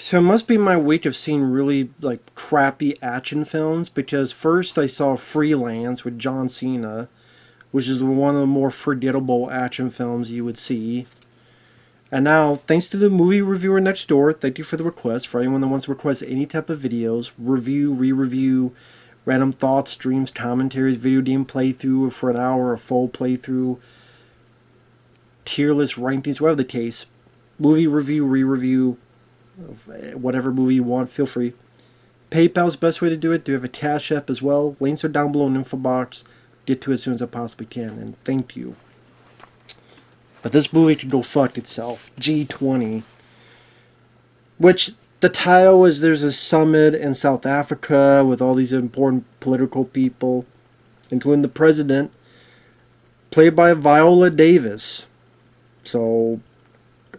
So it must be my week of seeing really like crappy action films because first I saw Freelance with John Cena, which is one of the more forgettable action films you would see. And now, thanks to the movie reviewer next door, thank you for the request. For anyone that wants to request any type of videos, review, re-review, random thoughts, streams, commentaries, video game playthrough for an hour, a full playthrough, tier list rankings, whatever the case, movie review, re-review, whatever movie you want, feel free. PayPal's the best way to do it. Do have a Cash App as well. Links are down below in the info box. Get to it as soon as I possibly can, and thank you. But this movie can go fuck itself. G20. Which, the title is there's a summit in South Africa with all these important political people, including the president, played by Viola Davis. So,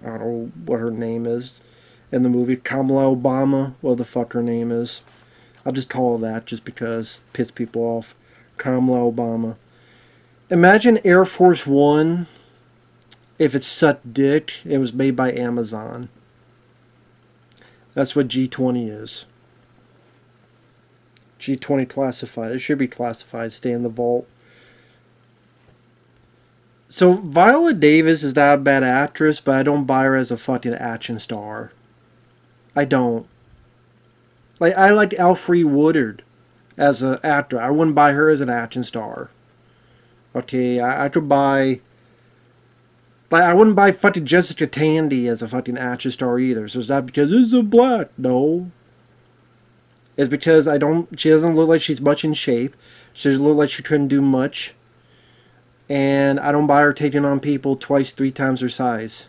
I don't know what her name is in the movie. Kamala Obama, what the fuck her name is. I'll just call her that just because it pisses people off. Kamala Obama. Imagine Air Force One if it sucked dick. It was made by Amazon. That's what G20 is. G20 classified. It should be classified. Stay in the vault. So Viola Davis is not a bad actress, but I don't buy her as a fucking action star. I don't. Like, I liked Alfre Woodard as an actor. I wouldn't buy her as an action star. Okay, I could buy... But I wouldn't buy fucking Jessica Tandy as a fucking action star either. So it's not because it's a black. No. It's because she doesn't look like she's much in shape. She doesn't look like she couldn't do much. And I don't buy her taking on people twice, 3 times her size.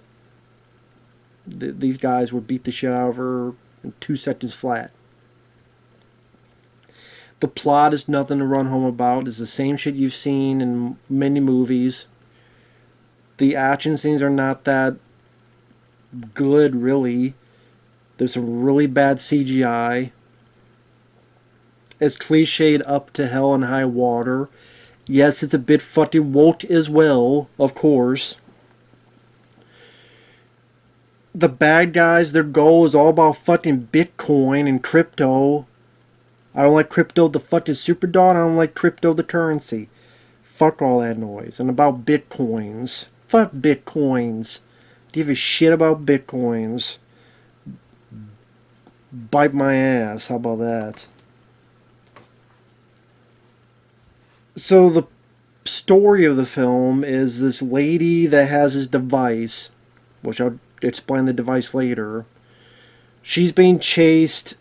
These guys would beat the shit out of her in 2 seconds flat. The plot is nothing to run home about. It's the same shit you've seen in many movies. The action scenes are not that good, really. There's some really bad CGI. It's cliched up to hell and high water. Yes, it's a bit fucking woke as well, of course. The bad guys, their goal is all about fucking Bitcoin and crypto. I don't like crypto the fucking superdog. I don't like crypto the currency. Fuck all that noise. And about Bitcoins. Fuck Bitcoins. Give a shit about Bitcoins. Bite my ass. How about that? So the story of the film is this lady that has this device, which I'll explain the device later. She's being chased,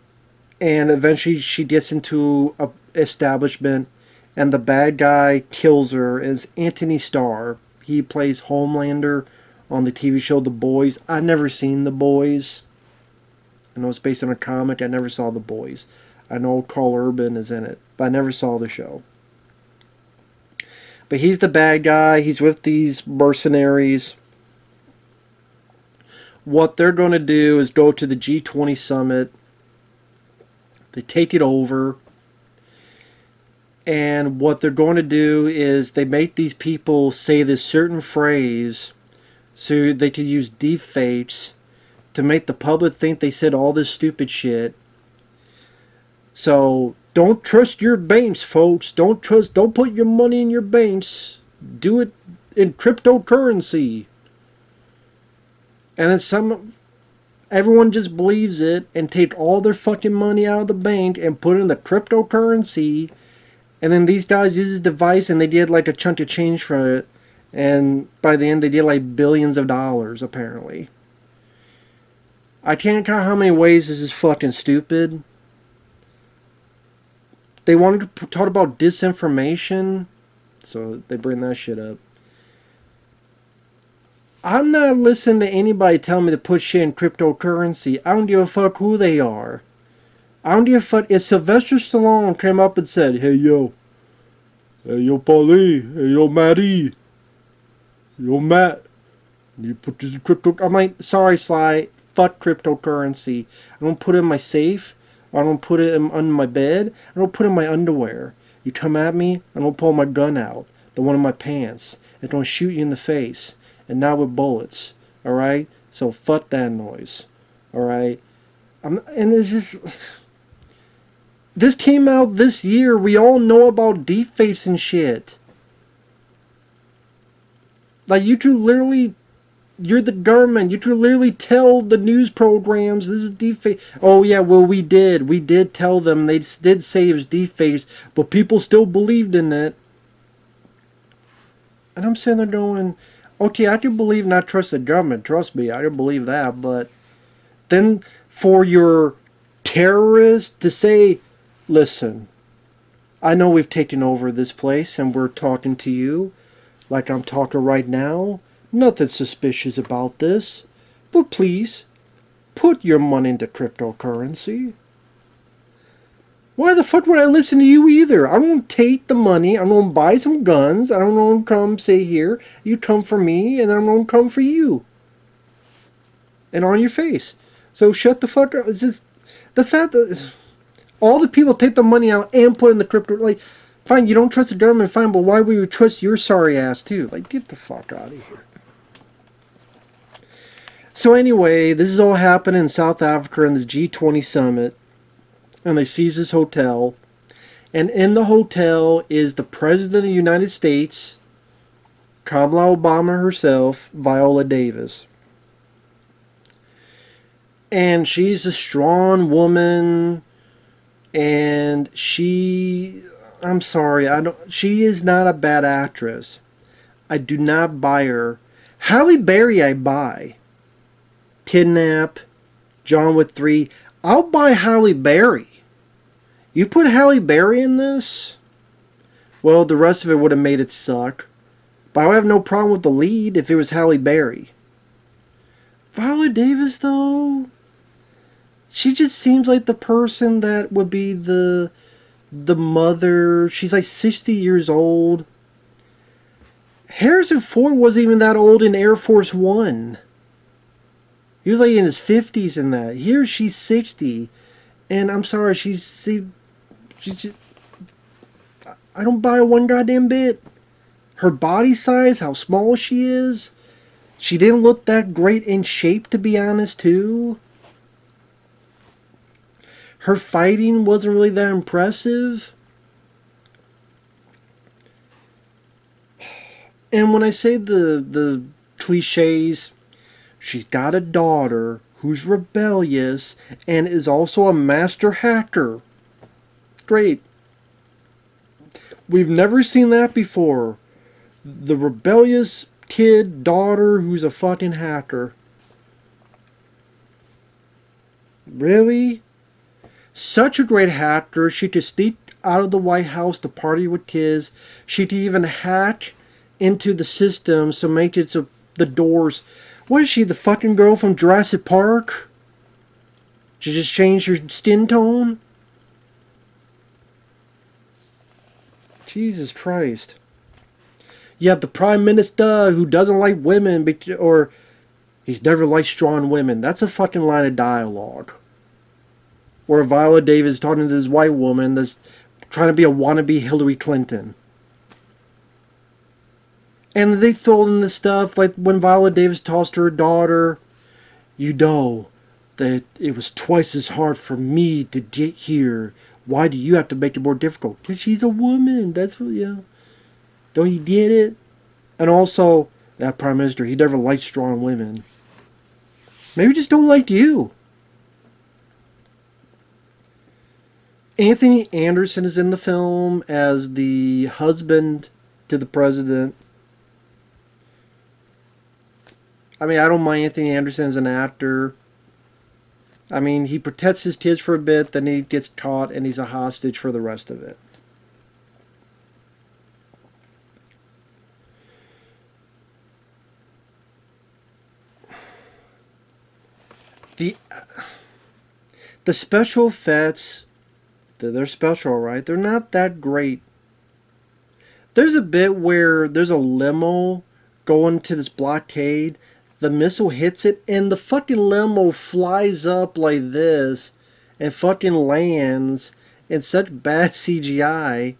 and eventually she gets into an establishment, and the bad guy kills her. Is Antony Starr. He plays Homelander on the TV show The Boys. I've never seen The Boys. I know it's based on a comic. I never saw The Boys. I know Carl Urban is in it, but I never saw the show. But he's the bad guy. He's with these mercenaries. What they're going to do is go to the G20 summit. They take it over. And what they're going to do is they make these people say this certain phrase so they can use deep fakes to make the public think they said all this stupid shit. So don't trust your banks, folks. Don't put your money in your banks. Do it in cryptocurrency. And then everyone just believes it and take all their fucking money out of the bank and put it in the cryptocurrency. And then these guys use this device and they get like a chunk of change from it. And by the end they get like billions of dollars, apparently. I can't count how many ways this is fucking stupid. They wanted to talk about disinformation, so they bring that shit up. I'm not listening to anybody tell me to put shit in cryptocurrency. I don't give a fuck who they are. I don't give a fuck. If Sylvester Stallone came up and said, hey yo Paulie, hey yo Matty, yo Matt, you put this in crypto. I'm like, sorry Sly, fuck cryptocurrency. I don't put it in my safe. I don't put it under my bed. I don't put it in my underwear. You come at me, I don't pull my gun out, the one in my pants. It's gonna shoot you in the face, and not with bullets. Alright? So fuck that noise. Alright? And it's just... This came out this year. We all know about deepfakes and shit. Like, you two literally... You're the government. You two literally tell the news programs this is deepfake. Oh, yeah, well, we did. We did tell them. They did say it was deepfakes, but people still believed in it. And I'm sitting there going, okay, I do believe and I trust the government. Trust me, I do believe that. But then for your terrorists to say, listen, I know we've taken over this place and we're talking to you like I'm talking right now. Nothing suspicious about this. But please, put your money into cryptocurrency. Why the fuck would I listen to you either? I'm going to take the money. I'm going to buy some guns. I'm going to come say here. You come for me and I'm going to come for you. And on your face. So shut the fuck up. It's just the fact that all the people take the money out and put in the crypto. Like, fine, you don't trust the government, fine, but why would you trust your sorry ass too? Like, get the fuck out of here. So anyway, this is all happening in South Africa in this G20 summit. And they seize this hotel. And in the hotel is the President of the United States, Kamala Obama herself, Viola Davis. And she's a strong woman. And I'm sorry, she is not a bad actress. I do not buy her. Halle Berry I buy. Kidnap, John Wick 3. I'll buy Halle Berry. You put Halle Berry in this? Well, the rest of it would have made it suck. But I would have no problem with the lead if it was Halle Berry. Viola Davis, though, she just seems like the person that would be the mother. She's like 60 years old. Harrison Ford wasn't even that old in Air Force One. He was like in his 50s in that. Here she's 60. And I'm sorry, she's just... I don't buy her one goddamn bit. Her body size, how small she is. She didn't look that great in shape, to be honest, too. Her fighting wasn't really that impressive. And when I say the cliches, she's got a daughter who's rebellious and is also a master hacker. Great. We've never seen that before. The rebellious kid, daughter who's a fucking hacker. Really? Such a great hacker. She could sneak out of the White House to party with kids. She could even hack into the system so make it so the doors... What is she, the fucking girl from Jurassic Park? She just changed her skin tone? Jesus Christ. You have the Prime Minister who doesn't like women, or he's never liked strong women. That's a fucking line of dialogue. Or Viola Davis talking to this white woman that's trying to be a wannabe Hillary Clinton. And they throw in the stuff like when Viola Davis tossed her daughter, you know that it was twice as hard for me to get here. Why do you have to make it more difficult? Because she's a woman. That's what, yeah. Don't you get it? And also, that Prime Minister, he never liked strong women. Maybe just don't like you. Anthony Anderson is in the film as the husband to the president. I mean, I don't mind Anthony Anderson as an actor. I mean, he protects his kids for a bit, then he gets caught, and he's a hostage for the rest of it. The special effects, they're special, right? They're not that great. There's a bit where there's a limo going to this blockade. The missile hits it, and the fucking limo flies up like this and fucking lands in such bad CGI.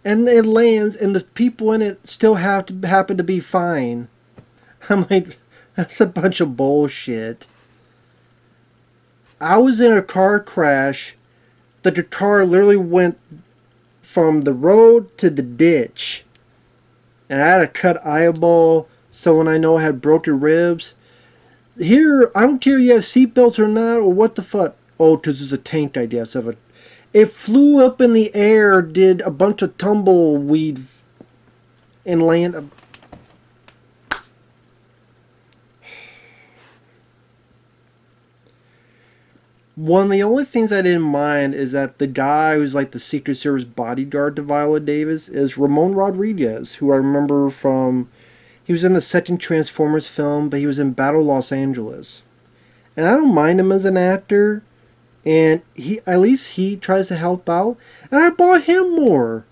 And it lands, and the people in it still happen to be fine. I'm like, that's a bunch of bullshit. I was in a car crash that the car literally went from the road to the ditch. And I had a cut eyeball. Someone I know had broken ribs. Here, I don't care if you have seatbelts or not, or what the fuck. Oh, because there's a tank, I guess, of it. It flew up in the air, did a bunch of tumbleweed, and land. One of the only things I didn't mind is that the guy who's like the Secret Service bodyguard to Viola Davis is Ramón Rodríguez, who I remember from. He was in the second Transformers film, but he was in Battle Los Angeles. And I don't mind him as an actor, and he at least he tries to help out, and I bought him more.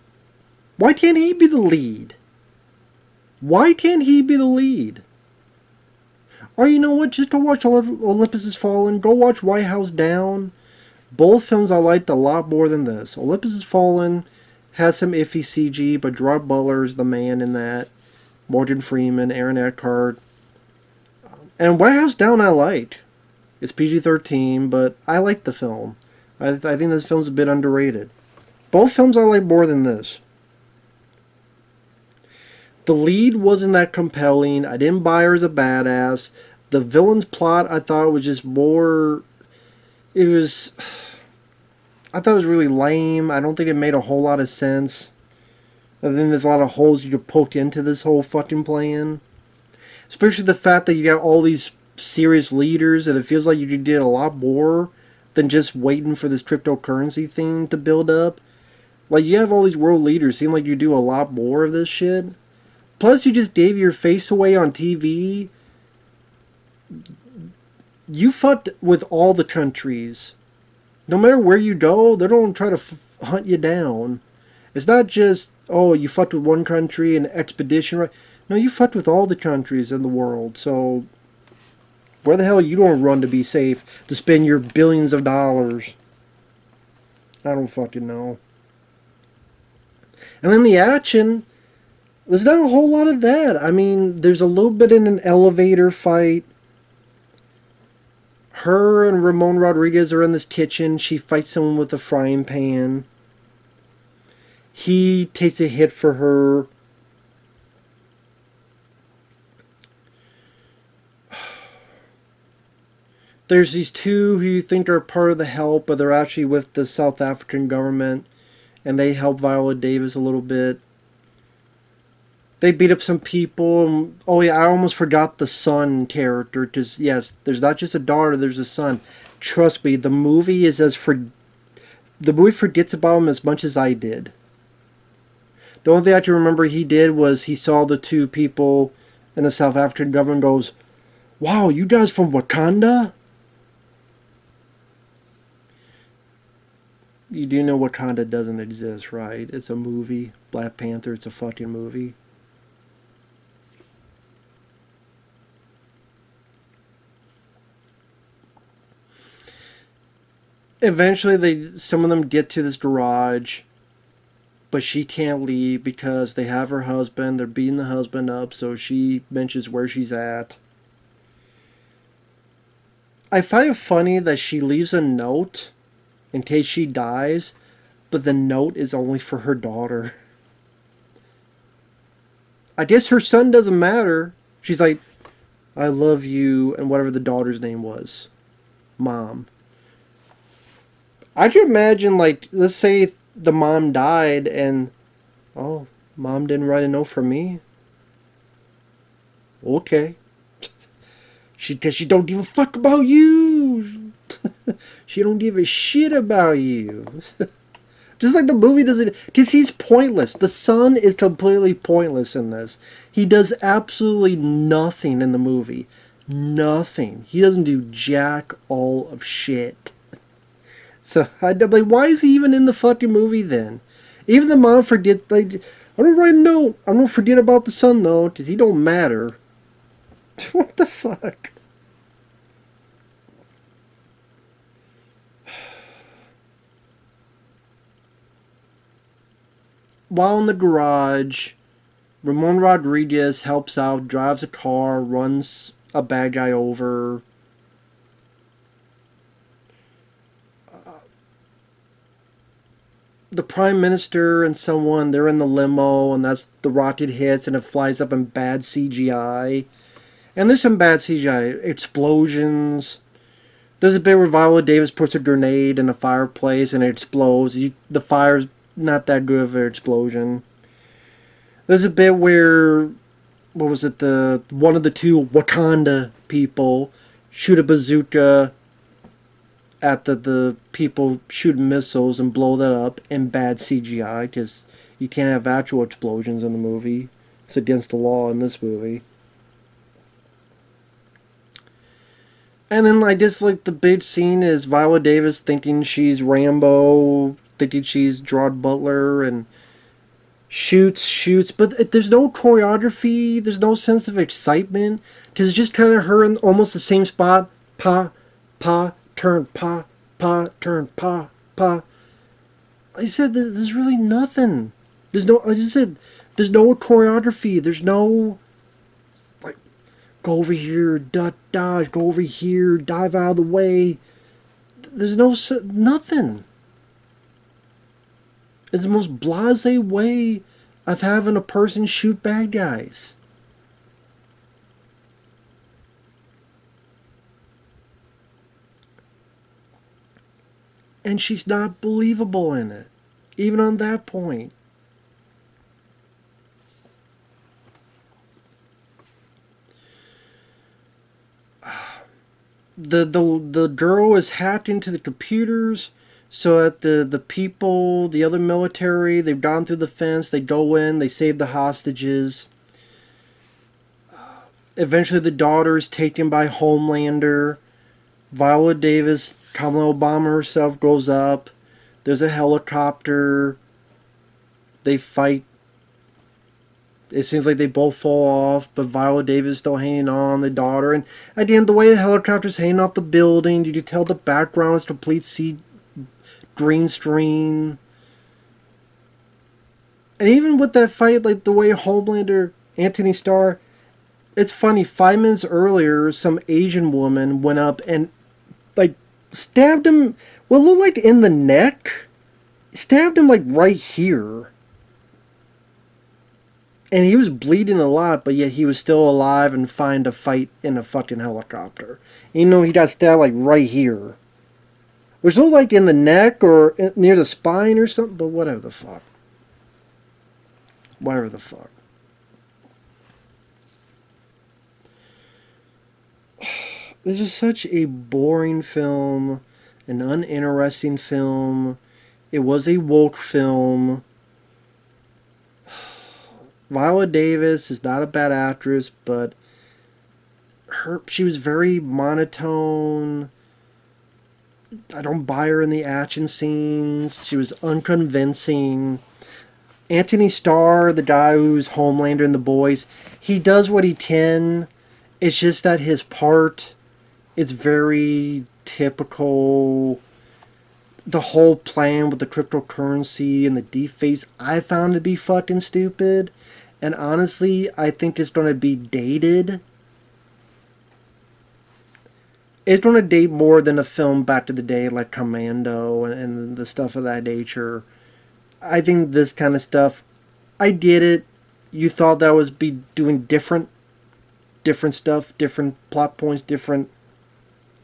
Why can't he be the lead? Why can't he be the lead? Or you know what? Just go watch Olympus Has Fallen. Go watch White House Down. Both films I liked a lot more than this. Olympus Has Fallen has some iffy CG, but Gerard Butler is the man in that. Morgan Freeman, Aaron Eckhart. And White House Down I liked. It's PG-13, but I liked the film. I think this film's a bit underrated. Both films I like more than this. The lead wasn't that compelling. I didn't buy her as a badass. The villain's plot I thought was just more... I thought it was really lame. I don't think it made a whole lot of sense. I think there's a lot of holes you could poke into this whole fucking plan. Especially the fact that you got all these serious leaders, and it feels like you did a lot more than just waiting for this cryptocurrency thing to build up. Like, you have all these world leaders. Seem like you do a lot more of this shit. Plus, you just gave your face away on TV. You fucked with all the countries. No matter where you go, they don't try to hunt you down. It's not just, oh, you fucked with one country and expedition, right? No, you fucked with all the countries in the world. So, where the hell are you going to run to be safe, to spend your billions of dollars? I don't fucking know. And then the action, there's not a whole lot of that. I mean, there's a little bit in an elevator fight. Her and Ramón Rodríguez are in this kitchen. She fights someone with a frying pan. He takes a hit for her. There's these two who you think are part of the help, but they're actually with the South African government, and they help Viola Davis a little bit. They beat up some people. Oh yeah, I almost forgot the son character, because yes, there's not just a daughter, there's a son. Trust me, the movie forgets about him as much as I did. The only thing I can remember he did was he saw the two people in the South African government, goes, "Wow, you guys from Wakanda?" You do know Wakanda doesn't exist, right? It's a movie. Black Panther, it's a fucking movie. Eventually, some of them get to this garage, but she can't leave because they have her husband. They're beating the husband up, so she mentions where she's at. I find it funny that she leaves a note in case she dies, but the note is only for her daughter. I guess her son doesn't matter. She's like, "I love you," and whatever the daughter's name was. Mom. I can imagine, like, let's say the mom died and, oh, mom didn't write a note for me. Okay. Because she don't give a fuck about you. She don't give a shit about you. Just like the movie doesn't... Because he's pointless. The son is completely pointless in this. He does absolutely nothing in the movie. Nothing. He doesn't do jack all of shit. So, I'm like, why is he even in the fucking movie then? Even the mom forgets, like, I don't write a note. I don't forget about the son, though, because he don't matter. What the fuck? While in the garage, Ramón Rodríguez helps out, drives a car, runs a bad guy over. the prime minister and someone, they're in the limo, and that's the rocket hits, and it flies up in bad CGI. And there's some bad CGI explosions. There's a bit where Viola Davis puts a grenade in a fireplace and it explodes. The fire's not that good of an explosion. There's a bit where, what was it, the one of the two Wakanda people shoot a bazooka at the people shooting missiles and blow that up in bad CGI because you can't have actual explosions in the movie. It's against the law in this movie. And then I just like the big scene is Viola Davis thinking she's Rambo, thinking she's Gerard Butler, and shoots, but there's no choreography, there's no sense of excitement, because it's just kind of her in almost the same spot, turn, turn, pa. I said, there's really nothing. I just said, there's no choreography, there's no, like, go over here, dodge, go over here, dive out of the way. There's nothing. It's the most blasé way of having a person shoot bad guys. And she's not believable in it, even on that point. The girl is hacked into the computers so that the people, the other military, they've gone through the fence, they go in, they save the hostages. Eventually the daughter is taken by Homelander. Viola Davis, Kamala Obama herself goes up. There's a helicopter. They fight. It seems like they both fall off, but Viola Davis is still hanging on, the daughter. And at the end, the way the helicopter's hanging off the building, you can tell the background is complete green screen. And even with that fight, like the way Homelander, Antony Starr, it's funny, 5 minutes earlier, some Asian woman went up and, like, stabbed him, what looked like in the neck, stabbed him, like, right here. And he was bleeding a lot, but yet he was still alive and fine to fight in a fucking helicopter. You know, he got stabbed, like, right here. Which looked like in the neck or near the spine or something, but whatever the fuck. Whatever the fuck. This is such a boring film, an uninteresting film. It was a woke film. Viola Davis is not a bad actress, but she was very monotone. I don't buy her in the action scenes. She was unconvincing. Antony Starr, the guy who's Homelander in The Boys, he does what he can. It's just that his part, it's very typical. The whole plan with the cryptocurrency and the deepfakes, I found to be fucking stupid. And honestly, I think it's going to be dated. It's going to date more than a film back to the day like Commando and the stuff of that nature. I think this kind of stuff, I get it. You thought that was be doing different stuff, different plot points, different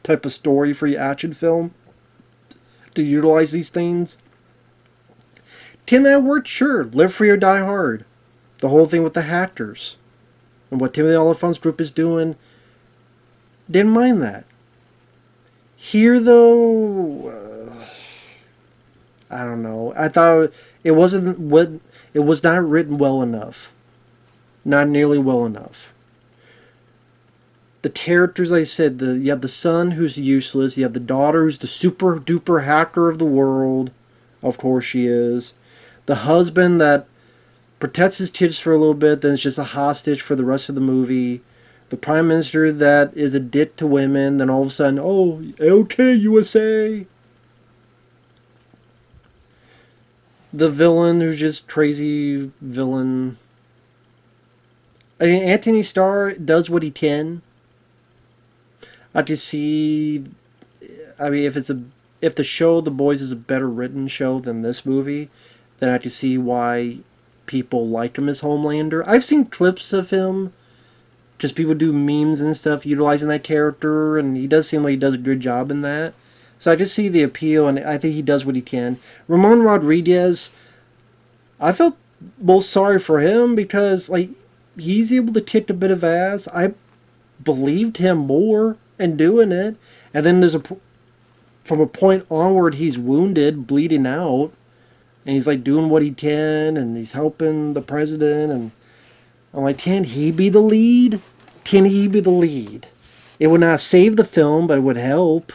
type of story for your action film to utilize these things. Can that work? Sure. Live Free or Die Hard. The whole thing with the hackers and what Timothy Oliphant's group is doing. Didn't mind that. Here, though, I don't know. I thought it was not written well enough. Not nearly well enough. The characters, like I said, you have the son who's useless. You have the daughter who's the super duper hacker of the world. Of course she is. The husband that protects his kids for a little bit, then is just a hostage for the rest of the movie. The prime minister that is a dick to women, then all of a sudden, oh, okay, USA. The villain who's just crazy villain. I mean, Antony Starr does what he can. I can see, I mean, if it's a if the show The Boys is a better written show than this movie, then I can see why people like him as Homelander. I've seen clips of him, just people do memes and stuff utilizing that character, and he does seem like he does a good job in that. So I just see the appeal, and I think he does what he can. Ramón Rodríguez, I felt most sorry for him because like he's able to kick a bit of ass. I believed him more in doing it, and then from a point onward he's wounded, bleeding out, and he's like doing what he can, and he's helping the president, and I'm like, can he be the lead? Can he be the lead? It would not save the film, but it would help.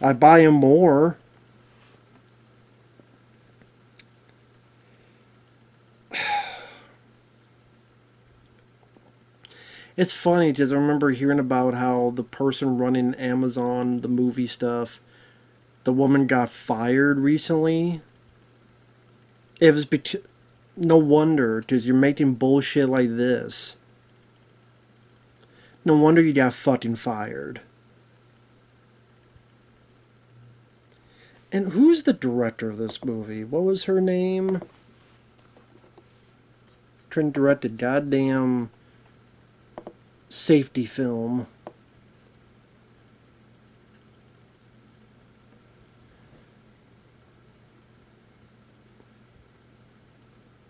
I'd buy him more. It's funny because I remember hearing about how the person running Amazon, the movie stuff, the woman got fired recently. It was no wonder, because you're making bullshit like this. No wonder you got fucking fired. And who's the director of this movie? What was her name? Trying to direct a goddamn safety film.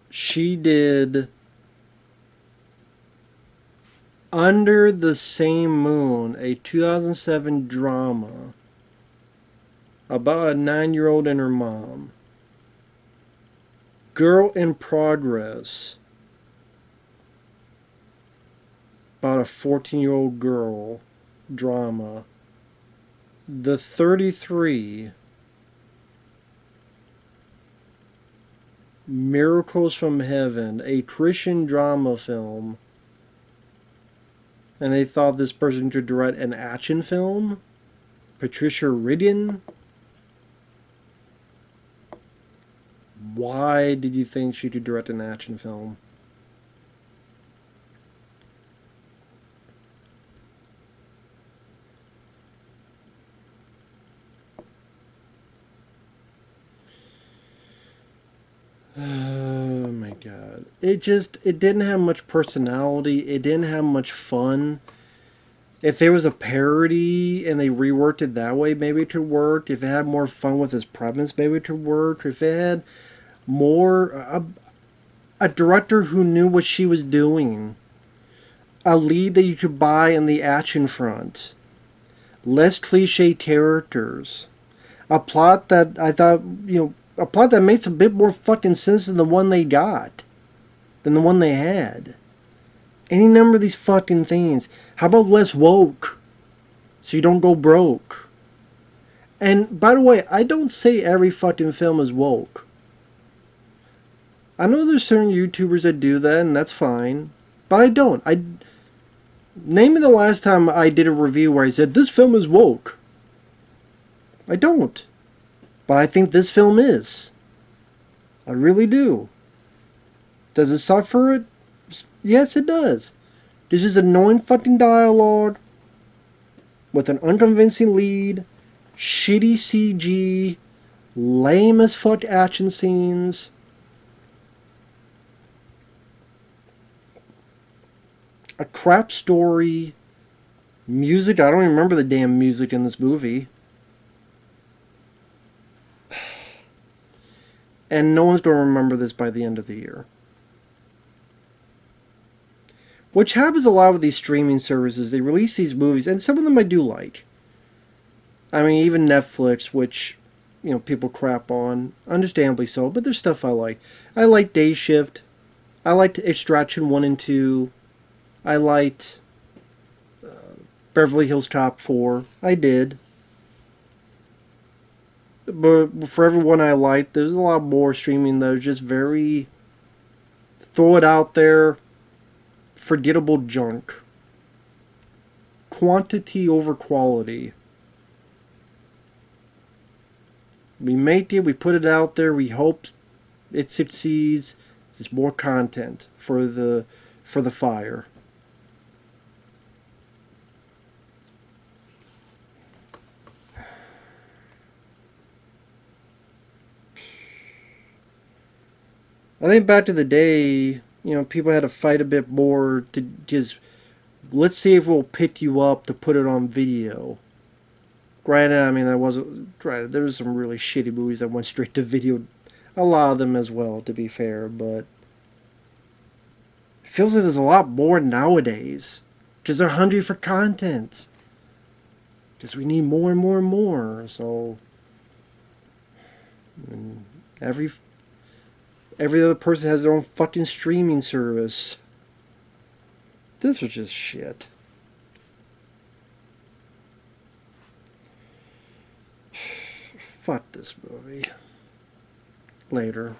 She did Under the Same Moon, a 2007 drama about a 9-year-old and her mom. Girl in Progress, about a 14-year-old girl drama. The 33, Miracles from Heaven, a Christian drama film. And they thought this person could direct an action film? Patricia Riggen? Why did you think she could direct an action film? Oh my god. It didn't have much personality. It didn't have much fun. If there was a parody and they reworked it that way, maybe it could work. If it had more fun with its premise, maybe it could work. If it had more a director who knew what she was doing, a lead that you could buy in the action front, less cliche characters, a plot that I thought, a plot that makes a bit more fucking sense than the one they got, than the one they had. Any number of these fucking things. How about less woke, so you don't go broke? And by the way, I don't say every fucking film is woke. I know there's certain YouTubers that do that, and that's fine. But I don't. Name me the last time I did a review where I said, this film is woke. I don't. But I think this film is. I really do. Does it suffer it? Yes, it does. This is annoying fucking dialogue with an unconvincing lead, shitty CG, lame as fuck action scenes. A crap story. Music, I don't even remember the damn music in this movie. And no one's going to remember this by the end of the year. Which happens a lot with these streaming services. They release these movies, and some of them I do like. I mean, even Netflix, which, people crap on. Understandably so, but there's stuff I like. I like Day Shift. I liked Extraction 1 and 2. I liked Beverly Hills Cop 4. I did. But for everyone I liked, there's a lot more streaming that is just very... throw it out there... forgettable junk. Quantity over quality. We make it, we put it out there, we hope it succeeds. There's more content for the fire. I think back to the day, people had to fight a bit more to just, let's see if we'll pick you up to put it on video. Granted, I mean, that wasn't, right, there was some really shitty movies that went straight to video. A lot of them as well, to be fair, but it feels like there's a lot more nowadays. Because they're hungry for content. Because we need more and more and more. So, and every other person has their own fucking streaming service. This was just shit. Fuck this movie. Later.